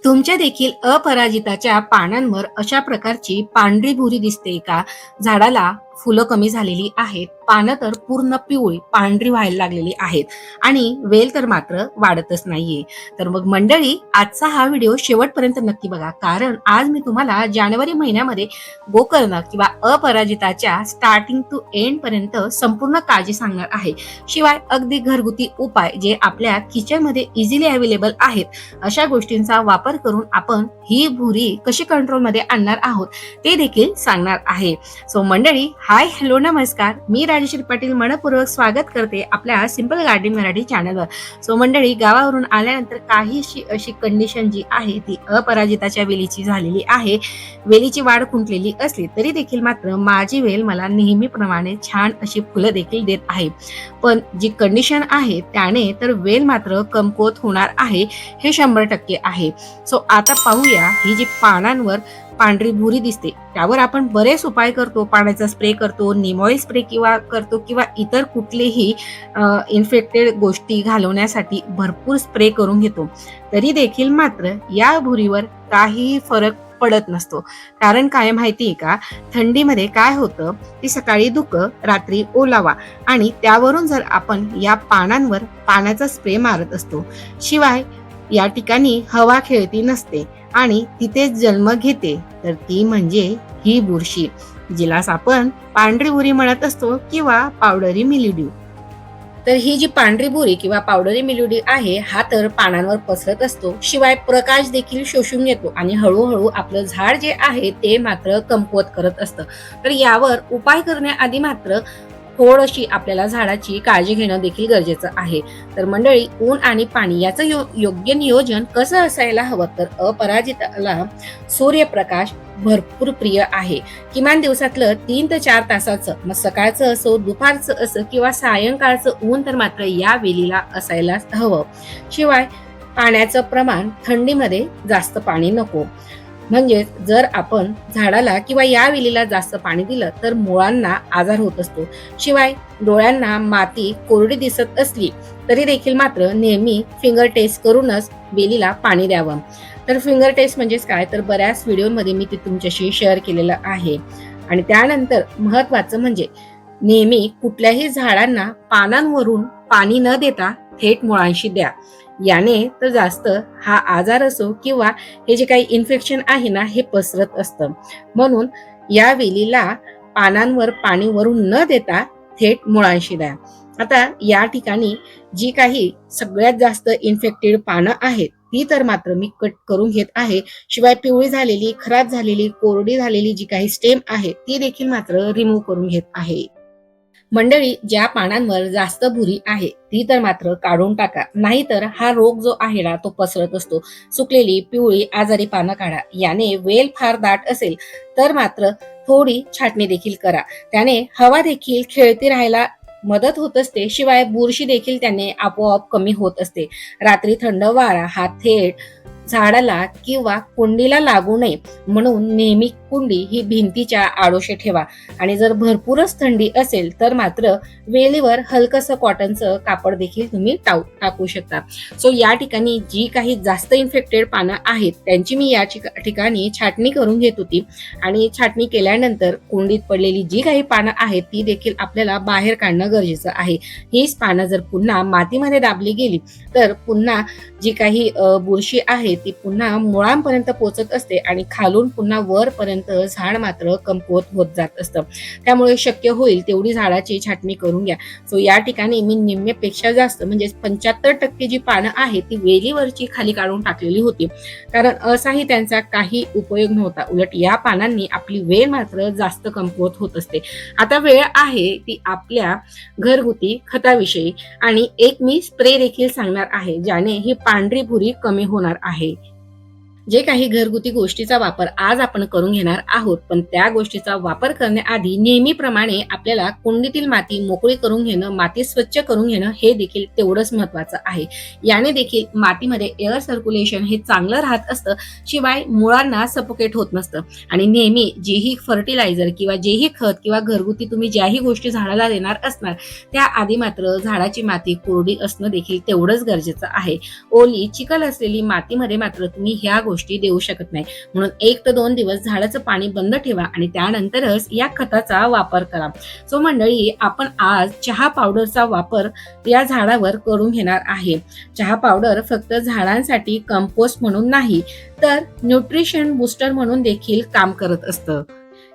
तुमच्या देखील अपराजिताच्या पानांवर अशा प्रकारची पांढरी भुरी दिसते का? झाडाला फुलं कमी झालेली आहेत, पानं तर पूर्ण पिवळी पांढरी व्हायला लागलेली आहेत आणि वेल तर मात्र वाढतच नाहीये. तर मग मंडळी, आजचा हा व्हिडिओ शेवटपर्यंत नक्की बघा, कारण आज मी तुम्हाला जानेवारी महिन्यामध्ये गोकर्ण किंवा अपराजिताच्या स्टार्टिंग टू एंड पर्यंत संपूर्ण काळजी सांगणार आहे. शिवाय अगदी घरगुती उपाय जे आपल्या किचन मध्ये इझिली अवेलेबल आहेत, अशा गोष्टींचा वापर करून आपण ही भुरी कशी कंट्रोल मध्ये आणणार आहोत ते देखील सांगणार आहे. सो मंडळी, हाय हॅलो नमस्कार, मी राजेश्री पाटील मनपूर्वक स्वागत करते आपल्या सिंपल गार्डनिंग मराठी चॅनलवर. सो मंडळी, गावावरून आल्यानंतर काहीशी अशी कंडिशन जी आहे ती अपराजिताच्या वेलीची झालेली आहे. वेलीची वाढ खुंटलेली असली तरी देखील मात्र माझी वेल मला नेहमीप्रमाणे छान अशी फुलं देखील देत आहे. पण जी कंडिशन आहे त्याने तर वेल मात्र कमकुवत होणार आहे, हे 100% आहे. सो आता पाहूया, ही जी पानांवर पांढरी भुरी दिसते त्यावर आपण बरेच उपाय करतो, पाण्याचा स्प्रे करतो, नीम ऑइल स्प्रे करतो किंवा इतर कुठलेही इन्फेक्टेड गोष्टी घालवण्यासाठी भरपूर स्प्रे करून घेतो, तरी देखील मात्र या भुरीवर काही फरक पडत नसतो. कारण काय माहितीये का, थंडीमध्ये काय होतं, ती सकाळी धुकं, रात्री ओलावा आणि त्यावरून जर आपण या पानांवर पाण्याचा स्प्रे मारत असतो, शिवाय या ठिकाणी हवा खेळती नसते आणि तिथे जन्म घेते, तर ती म्हणजे ही बुरशी, जिलाच आपण पांढरी भुरी म्हणत असतो किंवा पावडरी मिल्ड्यू. तर ही जी पांढरी भुरी किंवा पावडरी मिल्ड्यू आहे, हा तर पानांवर पसरत असतो, शिवाय प्रकाश देखील शोषून घेतो आणि हळूहळू आपलं झाड जे आहे ते मात्र कमकुवत करत असतं. तर यावर उपाय करण्याआधी मात्र थोडीशी आपल्याला झाडाची काळजी घेणं देखील गरजेचं आहे. तर मंडळी, ऊन आणि पाणी याचं योग्य नियोजन कसं असायला हवं, तर अपराजिताला सूर्यप्रकाश भरपूर प्रिय आहे. किमान दिवसातलं 3 ते 4 तासाचं, मग सकाळचं असो, दुपारचं असो किंवा सायंकाळचं ऊन तर मात्र या वेलीला असायलाच हवं. शिवाय पाण्याचं प्रमाण, थंडीमध्ये जास्त पाणी नको. म्हणजे जर आपण झाडाला किंवा या वेलीला जास्त पाणी दिलं तर मुळांना आजार होत असतो. शिवाय डोळ्यांना माती कोरडी दिसत असली तरी देखील मात्र नेहमी फिंगर टेस्ट करूनच वेलीला पाणी द्यावं. तर फिंगर टेस्ट म्हणजेच काय, तर बऱ्याच व्हिडिओमध्ये मी ते तुमच्याशी शेअर केलेलं आहे. आणि त्यानंतर महत्वाचं म्हणजे नेहमी कुठल्याही झाडांना पानांवरून पाणी न देता थेट मुळांशी द्या. याने तर जास्त हा आजार असो किंवा हे जे काही इन्फेक्शन आहे ना, हे पसरत असतं. म्हणून या वेलीला पानांवर पाणी वरून न देता थेट मुळांशी द्या. आता या ठिकाणी जी काही सगळ्यात जास्त इन्फेक्टेड पानं आहेत ती तर मात्र मी कट करून घेत आहे. शिवाय पिवळी झालेली, खराब झालेली, कोरडी झालेली जी काही स्टेम आहे ती देखील मात्र रिमूव्ह करून घेत आहे. मंडळी, ज्या पानांवर जास्त भुरी आहे ती तर मात्र काढून टाका, नाहीतर हा रोग जो आहे ना तो पसरत असतो. सुकलेली, पिवळी, आजारी पानं काढा. याने वेल फार दाट असेल तर मात्र थोडी छाटणी देखील करा, त्याने हवा देखील खेळती राहायला मदत होत असते. शिवाय बुरशी देखील त्याने आपोआप कमी होत असते. रात्री थंड वारा हा थेट झाडाला किंवा कुंडीला लागू नये म्हणून नेहमी कुंडी ही भिंतीच्या आडोशे ठेवा. आणि जर भरपूरच थंडी असेल तर मात्र वेलीवर हलकसं कॉटनचं कापड देखील तुम्ही टाकू शकता. सो या ठिकाणी जी काही जास्त इन्फेक्टेड पानं आहेत त्यांची मी या ठिकाणी छाटणी करून घेत होती. आणि छाटणी केल्यानंतर कुंडीत पडलेली जी काही पानं आहेत ती देखील आपल्याला बाहेर काढणं गरजेचं आहे. हीच पानं जर पुन्हा मातीमध्ये दाबली गेली तर पुन्हा जी काही बुरशी आहे ती पुन्हा मुळांपर्यंत पोहोचत असते आणि खालून पुन्हा वरपर्यंत झाड मात्र कमकुवत होत जात असतं. त्यामुळे शक्य होईल तेवढी झाडाची छाटणी करून घ्या. सो या ठिकाणी मी निम्म्यापेक्षा जास्त म्हणजे 75% जी पानं आहेत ती वेलीवरची खाली काढून टाकलेली होती, कारण असाही त्यांचा काही उपयोग नव्हता. उलट या पानांनी आपली वेल मात्र जास्त कमकुवत होत असते. आता वेळ आहे ती आपल्या घरगुती खताविषयी आणि एक मी स्प्रे देखील सांगणार आहे ज्याने ही पांढरी भुरी कमी होणार आहे. जे काही घरगुती गोष्टीचा वापर आज आपण करून घेणार आहोत, पण त्या गोष्टीचा वापर करण्याआधी नेहमीप्रमाणे आपल्याला कुंडीतील माती मोकळी करून घेणं, माती स्वच्छ करून घेणं हे देखील तेवढंच महत्वाचं आहे. याने देखील मातीमध्ये एअर सर्क्युलेशन हे चांगलं राहत असतं, शिवाय मुळांना सफोकेट होत नसतं. आणि नेहमी जेही फर्टिलायझर किंवा जेही खत किंवा घरगुती तुम्ही ज्याही गोष्टी झाडाला देणार असणार, त्याआधी मात्र झाडाची माती कोरडी असणं देखील तेवढंच गरजेचं आहे. ओली चिखल असलेली मातीमध्ये मात्र तुम्ही ह्या गोष्टी देऊ शकत नाही. म्हणून 1 ते 2 दिवस झाडाचं पाणी बंद ठेवा आणि त्यानंतरच या खताचा वापर करा. सो मंडळी, आपण आज चहा पावडरचा वापर या झाडावर करून घेणार आहे. चहा पावडर फक्त झाडांसाठी कंपोस्ट म्हणून नाही, तर न्यूट्रिशन बूस्टर म्हणून देखील काम करत असतं.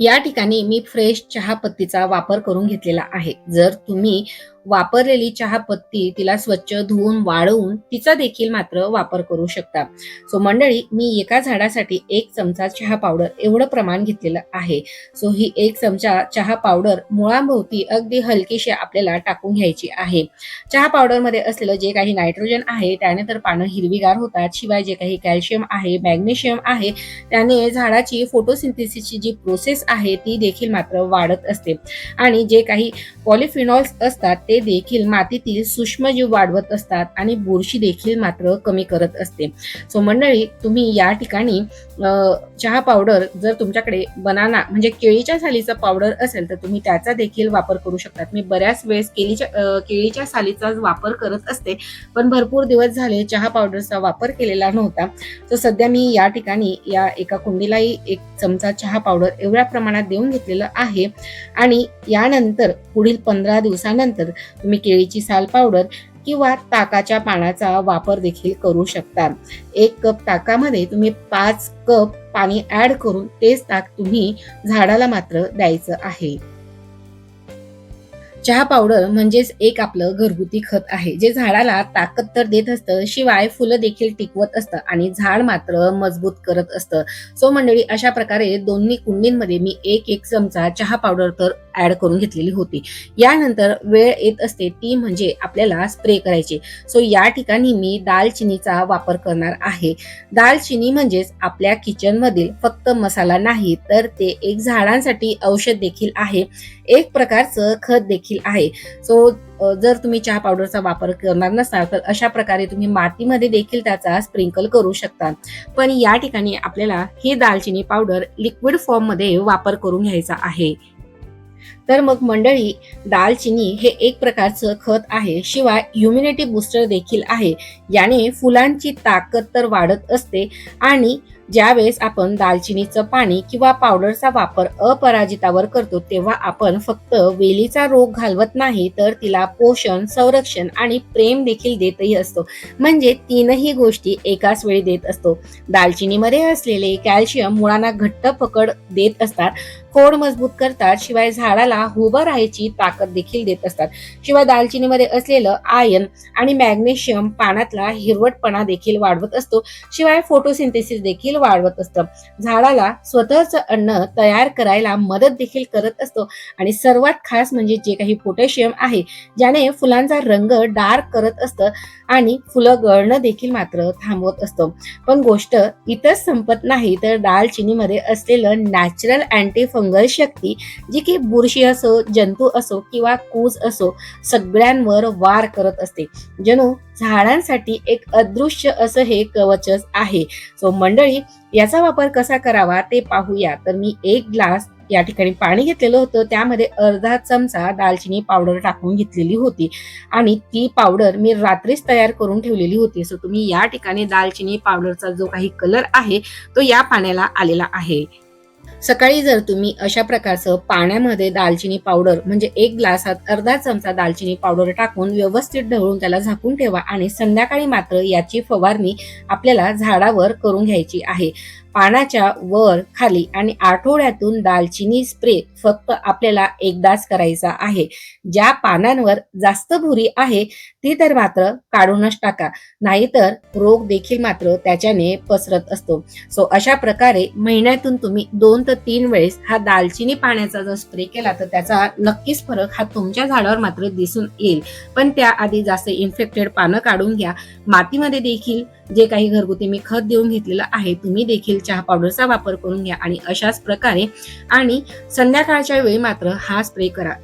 या ठिकाणी मी फ्रेश चहा पत्तीचा वापर करून घेतलेला आहे. जर तुम्ही वापरलेली चहा पत्ती तिला स्वच्छ धुवून वाळवून तिचा देखील मात्र वापर करू शकता. सो मंडळी, मी एका झाडासाठी 1 चमचा चहा पावडर एवढं प्रमाण घेतलेलं आहे. सो ही 1 चमचा चहा पावडर मुळांभोवती अगदी हलकीशी आपल्याला टाकून घ्यायची आहे. चहा पावडर मध्ये असलेलं जे काही नायट्रोजन आहे त्याने तर पानं हिरवीगार होतात, शिवाय जे काही कॅल्शियम आहे, मॅग्नेशियम आहे, त्याने झाडाची फोटोसिंथेसिसची जी प्रोसेस आहे ती देखील मात्र वाढत असते. आणि जे काही पॉलिफिनॉल्स असतात ते देखील मातीतील सूक्ष्मजीव वाढवत असतात आणि बुरशी देखील मात्र कमी करत असते. सो मंडळी, तुम्ही या ठिकाणी चहा पावडर जर तुमच्याकडे बनाना म्हणजे केळीच्या सालीचा पावडर असेल तर तुम्ही त्याचा देखील वापर करू शकतात. मी बऱ्याच वेळेस केळीच्या सालीचा वापर करत असते, पण भरपूर दिवस झाले चहा पावडरचा वापर केलेला नव्हता. तर सध्या मी या ठिकाणी या एका कुंडीलाही 1 चमचा चहा पावडर एवढ्या प्रमाणात देऊन घेतलेलं आहे. आणि यानंतर पुढील 15 दिवसानंतर तुम्ही केळीची साल पावडर किंवा ताकाच्या पानाचा वापर देखील करू शकता. 1 कप ताकामध्ये तुम्ही 5 कप पाणी ऍड करून तेच ताक तुम्ही झाडाला मात्र द्यायचं आहे. चहा पावडर म्हणजेच एक आपलं घरगुती खत आहे, जे झाडाला ताकद तर देत असतं, शिवाय फुलं देखील टिकवत असतं आणि झाड मात्र मजबूत करत असतं. सो मंडळी, अशा प्रकारे दोन्ही कुंडींमध्ये मी 1 चमचा चहा पावडर तर ऍड करून घेतलेली होती. यानंतर वेळ येत असते ती म्हणजे आपल्याला स्प्रे करायची. सो या ठिकाणी मी दालचिनीचा वापर करणार आहे. दालचिनी म्हणजेच आपल्या किचन मधील फक्त मसाला नाही, तर ते एक झाडांसाठी औषध देखील आहे, एक प्रकारचं खत देखील आहे. सो जर तुम्ही चहा पावडरचा वापर करणार नसाल तर अशा प्रकारे तुम्ही मातीमध्ये देखील त्याचा स्प्रिंकल करू शकता. पण या ठिकाणी आपल्याला ही दालचिनी पावडर लिक्विड फॉर्म मध्ये वापर करून घ्यायचा आहे. तर मग मंडळी, दालचिनी हे एक प्रकारचं खत आहे, शिवाय ह्युमिनिटी बूस्टर देखील आहे. याने फुलांची ताकद तर वाढत असते आणि ज्यावेळेस आपण दालचिनीचं पाणी किंवा पावडरचा वापर अपराजितावर करतो तेव्हा आपण फक्त वेलीचा रोग घालवत नाही, तर तिला पोषण, संरक्षण आणि प्रेम देखील देतही असतो. म्हणजे 3ही गोष्टी एकाच वेळी देत असतो. दालचिनीमध्ये असलेले कॅल्शियम मुळांना घट्ट पकड देत असतात, खोड मजबूत करतात, शिवाय झाडाला उभं राहायची ताकद देखील देत असतात. शिवाय दालचिनीमध्ये असलेलं आयर्न आणि मॅग्नेशियम पानातला हिरवटपणा देखील वाढवत असतो, शिवाय फोटोसिंथेसिस देखील वाढवत असतं. झाडाला स्वतःचं अन्न तयार करायला मदत देखील करत असतो. आणि सर्वात खास म्हणजे जे काही पोटॅशियम आहे, ज्याने फुलांचा रंग डार्क करत असतं आणि फुलं गळणं देखील मात्र थांबवत असतं. पण गोष्ट इथंच संपत नाही, तर दालचिनीमध्ये असलेलं नॅचरल अँटी फंगल शक्ती, जी की बुरशी असो, जंतू असो किंवा कूज असो, सगळ्यांवर वार करत असते. जणू झाडांसाठी एक अदृश्य असं हे कवचच आहे. सो मंडळी, याचा वापर कसा करावा ते पाहूया. तर मी 1 ग्लास या ठिकाणी पाणी घेतलेलं होतं, त्यामध्ये अर्धा चमचा दालचिनी पावडर टाकून घेतलेली होती आणि ती पावडर मी रात्रीच तयार करून ठेवलेली होती. सो तुम्ही या ठिकाणी दालचिनी पावडरचा जो काही कलर आहे तो या पाण्याला आलेला आहे. सकाळी जर तुम्ही अशा प्रकारचं पाण्यामध्ये दालचिनी पावडर म्हणजे 1 ग्लासात अर्धा चमचा दालचिनी पावडर टाकून व्यवस्थित ढवळून त्याला झाकून ठेवा आणि संध्याकाळी मात्र याची फवारणी आपल्याला झाडावर करून घ्यायची आहे. पानाच्या वर खाली आणि आठवड्यातून दालचिनी स्प्रे फक्त आपल्याला एकदाच करायचा आहे. ज्या पानांवर जास्त भुरी आहे ती तर मात्र काढूनच टाका, नाहीतर रोग देखील मात्र त्याच्याने पसरत असतो. सो अशा प्रकारे महिन्यातून तुम्ही 2 ते 3 वेळेस हा दालचिनी पाण्याचा जर स्प्रे केला तर त्याचा नक्कीच फरक हा तुमच्या झाडावर मात्र दिसून येईल. पण त्याआधी जास्त इन्फेक्टेड पानं काढून घ्या. मातीमध्ये देखील जे काही घरगुती मी खत देऊन घेतलेलं आहे, तुम्ही देखील चहा पावडरचा वापर करून घ्या आणि अशाच प्रकारे आणि संध्याकाळच्या वेळी मात्र हा स्प्रे करा.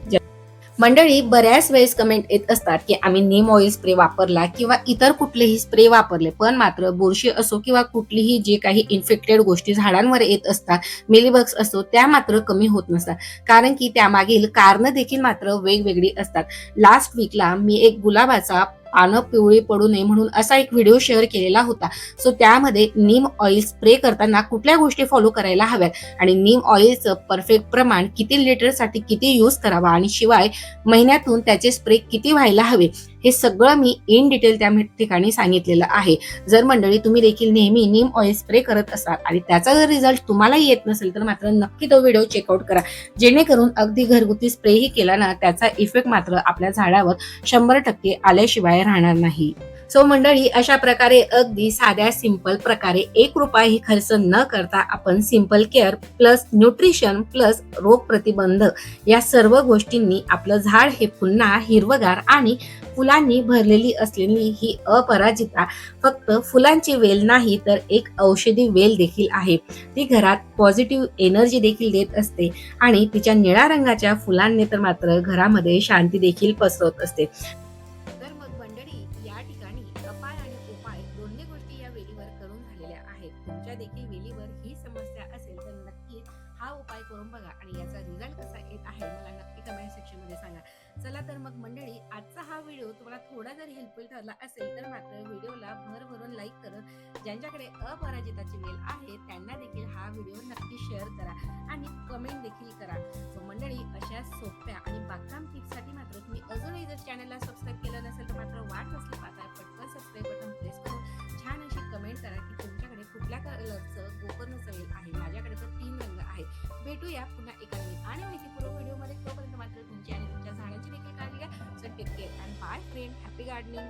मंडळी, बऱ्याच वेळेस कमेंट येत असतात की आम्ही नीम ऑइल स्प्रे वापरला किंवा इतर कुठलेही स्प्रे वापरले, पण मात्र बुरशी असो किंवा कुठलीही जे काही इन्फेक्टेड गोष्टी झाडांवर येत असतात, मिलीबग्स असो, त्या मात्र कमी होत नसतात. कारण की त्यामागील कारणं देखील मात्र वेगवेगळी असतात. लास्ट वीकला मी एक गुलाबाचा पानं पिवळी पडू नये म्हणून असा एक व्हिडिओ शेअर केलेला होता. सो त्यामध्ये नीम ऑइल स्प्रे करताना कुठल्या गोष्टी फॉलो करायला हव्यात आणि नीम ऑइलचं परफेक्ट प्रमाण किती लिटरसाठी किती यूज करावा आणि शिवाय महिन्यातून त्याचे स्प्रे किती व्हायला हवे, हे सगळं मी इन डिटेल त्या ठिकाणी सांगितलेलं आहे. जर मंडळी तुम्ही देखील नेहमी नीम ऑइल स्प्रे करत असाल आणि त्याचा जर रिझल्ट तुम्हालाही येत नसेल तर मात्र नक्की तो व्हिडिओ चेकआउट करा, जेणेकरून अगदी घरगुती स्प्रेही केला ना त्याचा इफेक्ट मात्र आपल्या झाडावर 100% आल्याशिवाय राहणार नाही. सो मंडळी, अशा प्रकारे अगदी साध्या सिंपल प्रकारे ₹1 खर्च न करता आपण simple care plus nutrition plus रोग प्रतिबंध या सर्व गोष्टींनी आपलं झाड हे पुन्हा हिरवगार आणि फुलांनी भरलेली असलेली ही अपराजिता फक्त फुलांची वेल नाही तर एक औषधी वेल देखील आहे. ती घरात पॉझिटिव्ह एनर्जी देखील देत असते आणि तिच्या निळ्या रंगाच्या फुलांनी तर मात्र घरामध्ये शांती देखील पसरवत असते. तर मग मंडळी, या ठिकाणी अपाय आणि उपाय दोन्ही गोष्टी या वेलीवर करून झालेल्या आहेत. तुमच्या देखील वेलीवर ही समस्या असेल तर नक्कीच हा उपाय करून बघा आणि याचा रिझल्ट कसा येत आहे मला नक्की कमेंट सेक्शन मध्ये सांगा. चला तर मग मंडळी, आजचा हा व्हिडिओ तुम्हाला थोडा जर हेल्पफुल ठरला असेल तर मात्र व्हिडिओला भरभरून लाईक करत ज्यांच्याकडे अपराजिताची वेल आहे त्यांना देखील हा व्हिडिओ नक्की शेअर करा आणि कमेंट देखील करा. सो मंडळी, अशा सोप्या आणि बागकाम टिप्ससाठी मात्र तुम्ही अजूनही जर चॅनलला सबस्क्राईब केलं नसेल तर मात्र वाट नसली पाहता पटकन सबस्क्राईब बटन प्रेस करून छान अशी कमेंट करा की तुमच्याकडे कुठल्या कलरचं गोकर्णचं वेल आहे. माझ्याकडे तर 3 रंग आहे. भेटूया पुन्हा एका नवीन आणि माहितीपूर्ण व्हिडिओमध्ये. तोपर्यंत मात्र तुमची आणि तुमच्या झाडांची देखील काळजी घ्या. So take care and bye friend. Happy gardening.